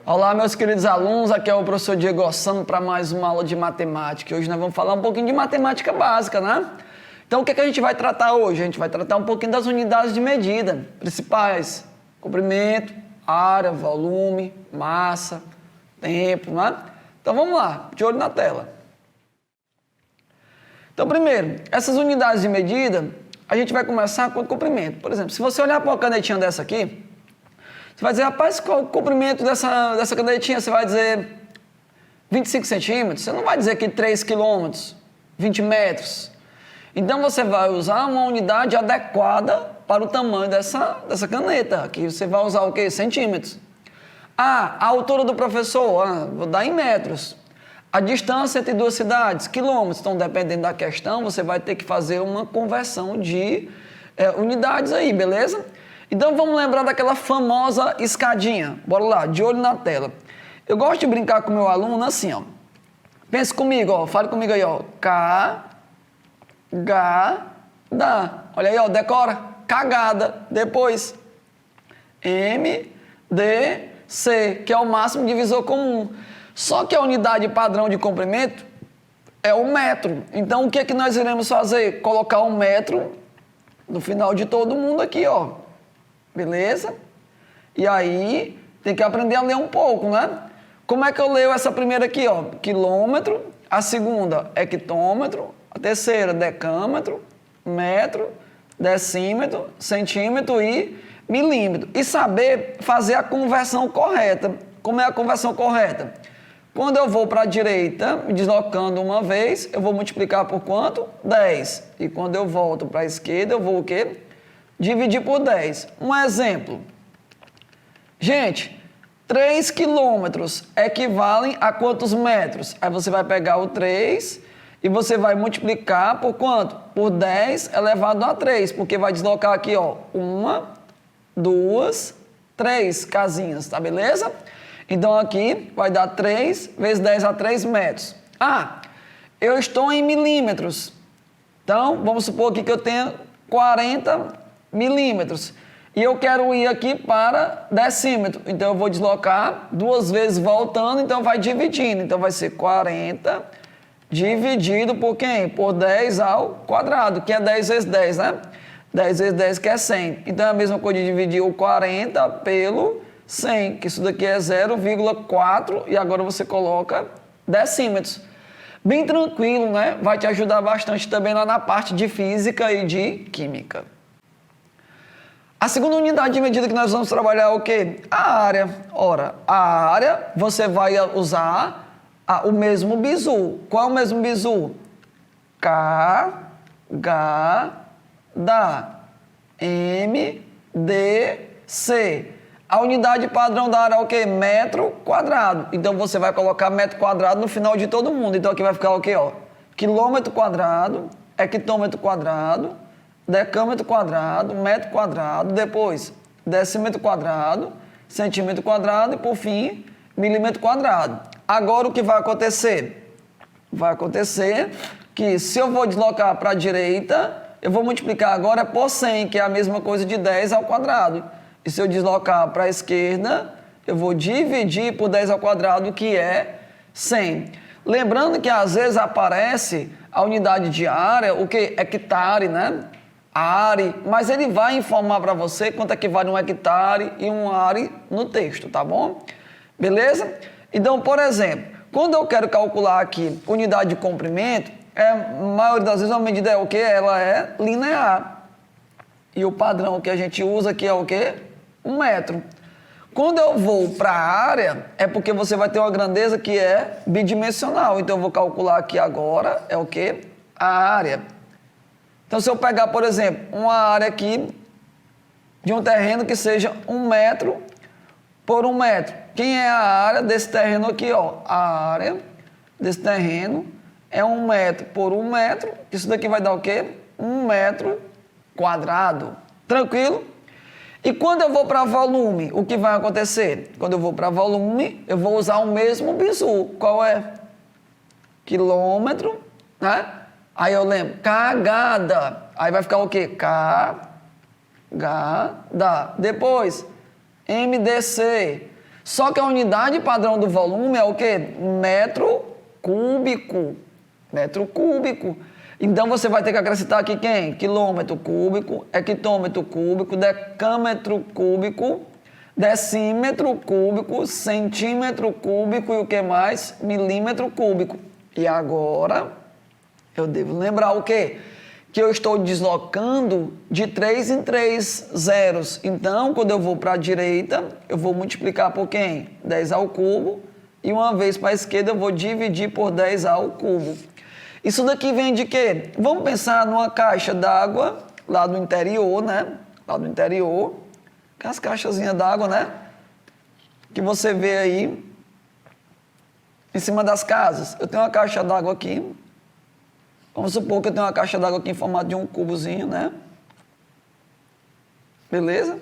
Olá, meus queridos alunos, aqui é o professor Diego Ossano para mais uma aula de matemática. Hoje nós vamos falar um pouquinho de matemática básica, né? Então, o que a gente vai tratar hoje? A gente vai tratar um pouquinho das unidades de medida principais: comprimento, área, volume, massa, tempo, né? Então, vamos lá, de olho na tela. Então, primeiro, essas unidades de medida, a gente vai começar com o comprimento. Por exemplo, se você olhar para uma canetinha dessa aqui, você vai dizer, rapaz, qual é o comprimento dessa canetinha? Você vai dizer 25 centímetros? Você não vai dizer que 3 quilômetros, 20 metros. Então, você vai usar uma unidade adequada para o tamanho dessa caneta. Aqui você vai usar o quê? Centímetros. A altura do professor, vou dar em metros. A distância entre duas cidades, quilômetros. Então, dependendo da questão, você vai ter que fazer uma conversão de unidades aí, beleza? Então, vamos lembrar daquela famosa escadinha. Bora lá, de olho na tela. Eu gosto de brincar com o meu aluno assim, ó. Pense comigo, ó. Fale comigo aí, ó. Cagada. Olha aí, ó. Decora. Cagada. Depois. MDC, que é o máximo divisor comum. Só que a unidade padrão de comprimento é o metro. Então, o que é que nós iremos fazer? Colocar um metro no final de todo mundo aqui, ó. Beleza? E aí, tem que aprender a ler um pouco, né? Como é que eu leio essa primeira aqui, ó? Quilômetro. A segunda, hectômetro. A terceira, decâmetro. Metro. Decímetro. Centímetro e milímetro. E saber fazer a conversão correta. Como é a conversão correta? Quando eu vou para a direita, me deslocando uma vez, eu vou multiplicar por quanto? 10. E quando eu volto para a esquerda, eu vou o quê? Dividir por 10. Um exemplo. Gente, 3 quilômetros equivalem a quantos metros? Aí você vai pegar o 3 e você vai multiplicar por quanto? Por 10 elevado a 3, porque vai deslocar aqui, ó, 1, 2, 3 casinhas, tá beleza? Então aqui vai dar 3 vezes 10 a 3 metros. Eu estou em milímetros. Então, vamos supor aqui que eu tenho 40 milímetros. E eu quero ir aqui para decímetro. Então, eu vou deslocar 2 vezes voltando, então vai dividindo. Então, vai ser 40 dividido por quem? Por 10 ao quadrado, que é 10 vezes 10, né? 10 vezes 10, que é 100. Então, é a mesma coisa de dividir o 40 pelo 100, que isso daqui é 0,4, e agora você coloca decímetros. Bem tranquilo, né? Vai te ajudar bastante também lá na parte de física e de química. A segunda unidade de medida que nós vamos trabalhar é o quê? A área. Ora, a área você vai usar o mesmo bizu. Qual é o mesmo bizu? K, H, M, D, C. A unidade padrão da área é o quê? Metro quadrado. Então, você vai colocar metro quadrado no final de todo mundo. Então, aqui vai ficar o quê? Ó? Quilômetro quadrado, hectômetro quadrado, decâmetro quadrado, metro quadrado, depois decímetro quadrado, centímetro quadrado e, por fim, milímetro quadrado. Agora, o que vai acontecer? Vai acontecer que, se eu vou deslocar para a direita, eu vou multiplicar agora por 100, que é a mesma coisa de 10 ao quadrado. E se eu deslocar para a esquerda, eu vou dividir por 10 ao quadrado, que é 100. Lembrando que às vezes aparece a unidade de área, o que? Hectare, né? Are, mas ele vai informar para você quanto é que vale um hectare e um are no texto, tá bom? Beleza? Então, por exemplo, quando eu quero calcular aqui unidade de comprimento, a maioria das vezes a medida é o quê? Ela é linear. E o padrão que a gente usa aqui é o quê? 1 metro. Quando eu vou para a área, é porque você vai ter uma grandeza que é bidimensional. Então, eu vou calcular aqui agora, é o quê? A área. Então, se eu pegar, por exemplo, uma área aqui de um terreno que seja 1 metro por 1 metro. Quem é a área desse terreno aqui, ó? A área desse terreno é 1 metro por 1 metro. Isso daqui vai dar o quê? 1 metro quadrado. Tranquilo? E quando eu vou para volume, o que vai acontecer? Quando eu vou para volume, eu vou usar o mesmo bizu. Qual é? Quilômetro, né? Aí eu lembro, cagada. Aí vai ficar o quê? Cagada. Depois, MDC. Só que a unidade padrão do volume é o quê? Metro cúbico. Metro cúbico. Então, você vai ter que acrescentar aqui quem? Quilômetro cúbico, hectômetro cúbico, decâmetro cúbico, decímetro cúbico, centímetro cúbico e o que mais? Milímetro cúbico. E agora, eu devo lembrar o quê? Que eu estou deslocando de 3 em 3 zeros. Então, quando eu vou para a direita, eu vou multiplicar por quem? 10 ao cubo. E uma vez para a esquerda, eu vou dividir por 10 ao cubo. Isso daqui vem de quê? Vamos pensar numa caixa d'água lá do interior, né? Lá do interior. As caixazinhas d'água, né? Que você vê aí em cima das casas. Eu tenho uma caixa d'água aqui. Vamos supor que eu tenho uma caixa d'água aqui em formato de um cubozinho, né? Beleza?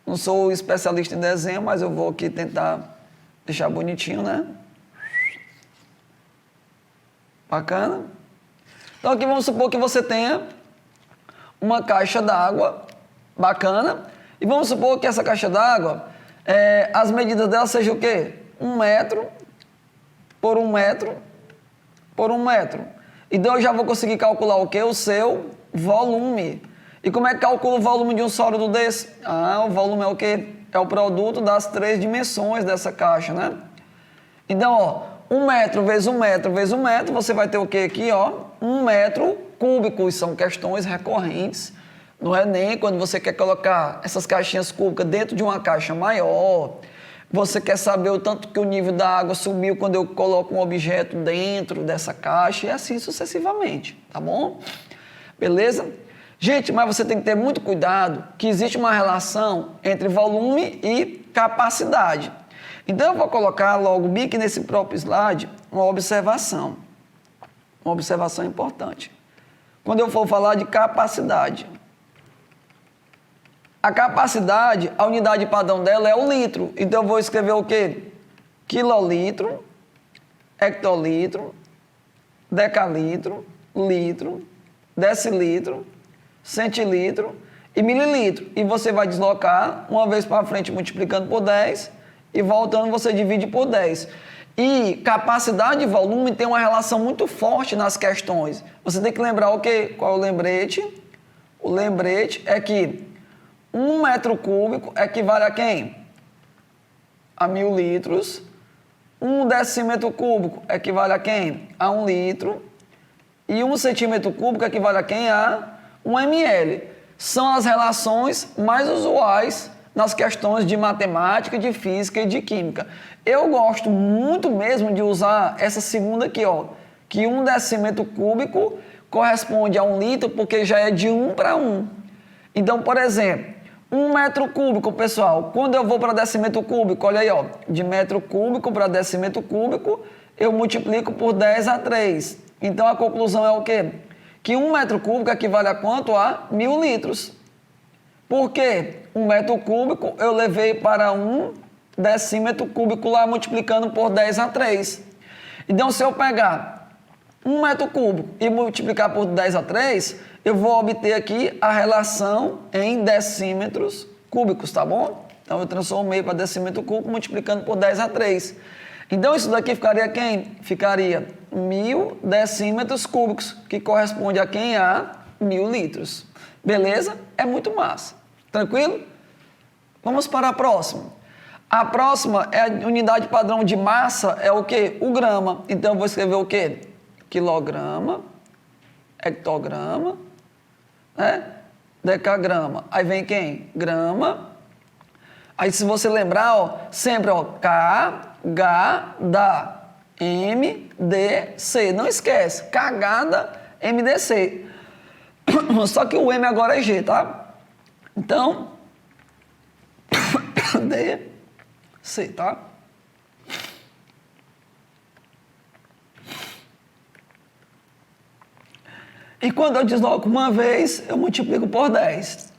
Não sou especialista em desenho, mas eu vou aqui tentar deixar bonitinho, né? Bacana? Então aqui vamos supor que você tenha uma caixa d'água bacana. E vamos supor que essa caixa d'água, as medidas dela sejam o quê? 1 metro por 1 metro por 1 metro. Então eu já vou conseguir calcular o quê? O seu volume. E como é que calcula o volume de um sólido desse? O volume é o quê? É o produto das 3 dimensões dessa caixa, né? Então, ó, 1 metro vezes 1 metro vezes 1 metro, você vai ter o quê aqui, ó? 1 metro cúbico. E são questões recorrentes no Enem, quando você quer colocar essas caixinhas cúbicas dentro de uma caixa maior. Você quer saber o tanto que o nível da água subiu quando eu coloco um objeto dentro dessa caixa e assim sucessivamente, tá bom? Beleza? Gente, mas você tem que ter muito cuidado que existe uma relação entre volume e capacidade. Então, eu vou colocar logo bem aqui nesse próprio slide uma observação. Uma observação importante. Quando eu for falar de capacidade. A capacidade, a unidade padrão dela é o litro. Então, eu vou escrever o quê? Quilolitro, hectolitro, decalitro, litro, decilitro, centilitro e mililitro. E você vai deslocar uma vez para frente multiplicando por 10 e voltando você divide por 10. E capacidade e volume tem uma relação muito forte nas questões. Você tem que lembrar o quê? Qual é o lembrete? O lembrete é que 1 metro cúbico equivale a quem? A 1000 litros. 1 decímetro cúbico equivale a quem? A 1 litro. E 1 centímetro cúbico equivale a quem? A 1 ml. São as relações mais usuais nas questões de matemática, de física e de química. Eu gosto muito mesmo de usar essa segunda aqui, ó, que 1 decímetro cúbico corresponde a 1 litro, porque já é de 1 para 1. Então, por exemplo, 1 metro cúbico, pessoal, quando eu vou para decímetro cúbico, olha aí, ó, de metro cúbico para decímetro cúbico, eu multiplico por 10 a 3. Então, a conclusão é o quê? Que 1 metro cúbico equivale a quanto? A 1000 litros. Por quê? 1 metro cúbico eu levei para 1 decímetro cúbico lá multiplicando por 10 a 3. Então, se eu pegar 1 metro cúbico e multiplicar por 10 a 3, eu vou obter aqui a relação em decímetros cúbicos, tá bom? Então, eu transformei para decímetro cúbico multiplicando por 10 a 3. Então, isso daqui ficaria quem? Ficaria 1000 decímetros cúbicos, que corresponde a quem? A 1000 litros. Beleza? É muito massa. Tranquilo? Vamos para a próxima. A próxima é a unidade padrão de massa, é o quê? O grama. Então, eu vou escrever o quê? Quilograma, hectograma, né? Decagrama. Aí vem quem? Grama. Aí, se você lembrar, ó, sempre, ó, K, H, D, M, D, C. Não esquece, cagada, M, D, C. Só que o M agora é G, tá? Então, D, C, tá? E quando eu desloco uma vez, eu multiplico por 10.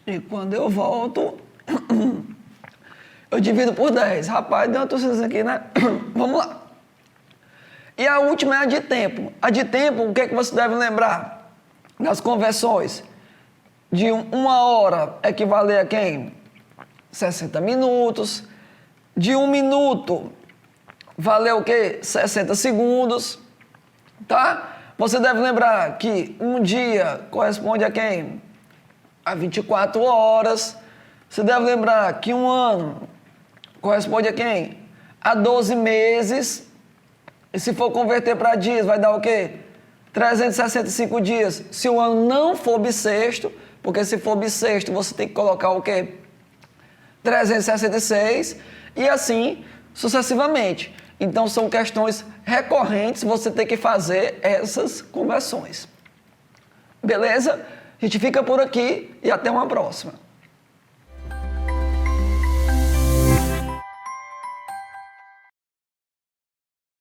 E quando eu volto, eu divido por 10. Rapaz, deu uma torcida aqui, né? Vamos lá. E a última é a de tempo. A de tempo, o que é que você deve lembrar? Nas conversões. De 1 hora equivaler a quem? 60 minutos. de 1 minuto valeu o quê? 60 segundos, tá? Você deve lembrar que um dia corresponde a quem? A 24 horas. Você deve lembrar que um ano corresponde a quem? A 12 meses. E se for converter para dias, vai dar o quê? 365 dias. Se o ano não for bissexto, porque se for bissexto, você tem que colocar o quê? 366 e assim sucessivamente. Então, são questões recorrentes, você tem que fazer essas conversões. Beleza? A gente fica por aqui e até uma próxima.